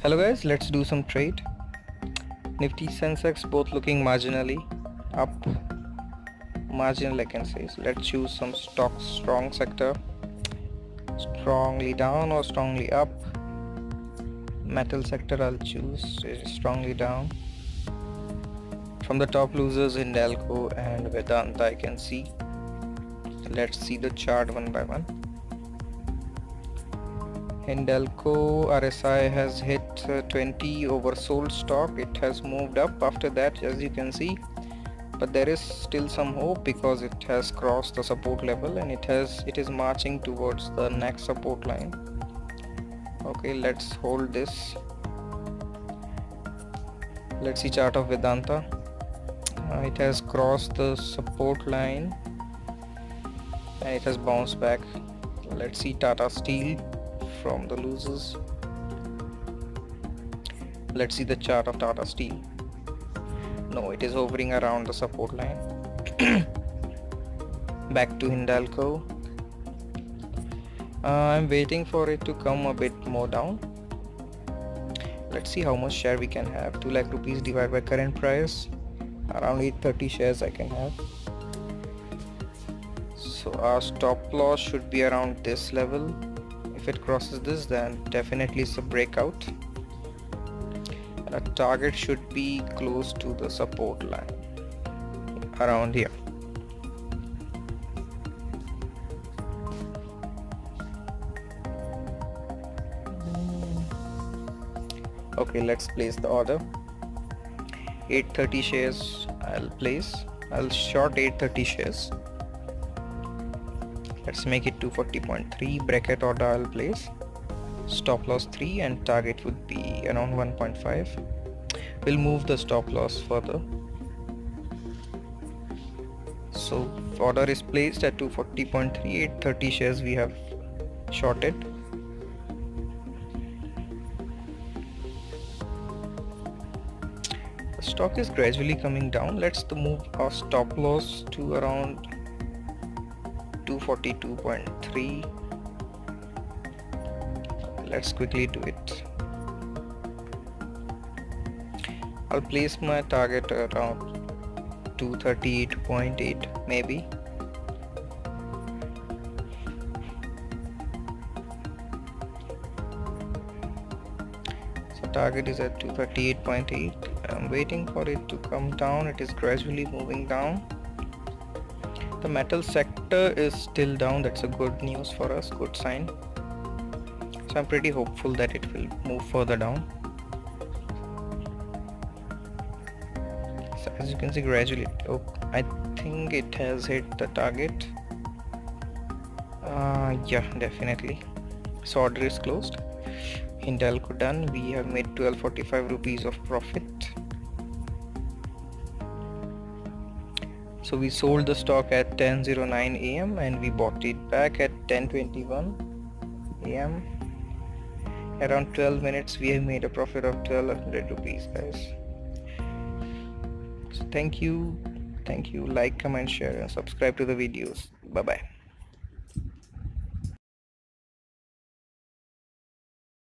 Hello guys, let's do some trade. Nifty, Sensex both looking marginally up, marginal I can say. So let's choose some stocks. Strong sector, strongly down or strongly up. Metal sector I'll choose strongly down. From the top losers, HINDALCO and Vedanta I can see. Let's see the chart one by one. HINDALCO RSI has hit 20 oversold stock. It has moved up after that, as you can see, but there is still some hope because it has crossed the support level and it is marching towards the next support line. Okay, let's hold this. Let's see chart of Vedanta. It has crossed the support line and it has bounced back. Let's see Tata Steel from the losers. Let's see the chart of Tata Steel. No, it is hovering around the support line. Back to HINDALCO. I'm waiting for it to come a bit more down. Let's see how much share we can have. 2 lakh rupees divided by current price. Around 830 shares I can have. So our stop loss should be around this level. If it crosses this, then definitely it's a breakout. And a target should be close to the support line, around here. Okay, let's place the order. 830 shares I'll place. I'll short 830 shares. Let's make it 240.3. Bracket order I'll place. Stop loss 3 and target would be around 1.5. We'll move the stop loss further. So order is placed at 240.3. 830 shares we have shorted. The stock is gradually coming down. Let's move our stop loss to around 242.3. Let's quickly do it. I'll place my target around 238.8 maybe. So target is at 238.8. I'm waiting for it to come down. It is gradually moving down. The metal sector is still down. That's a good news for us, good sign. So I'm pretty hopeful that it will move further down. So as you can see, gradually, I think it has hit the target. Yeah, definitely. So order is closed. HINDALCO done. We have made 1245 rupees of profit. So we sold the stock at 10:09 AM and we bought it back at 10:21 AM. Around 12 minutes we have made a profit of 1200 rupees, guys. So thank you, like, comment, share and subscribe to the videos. Bye bye.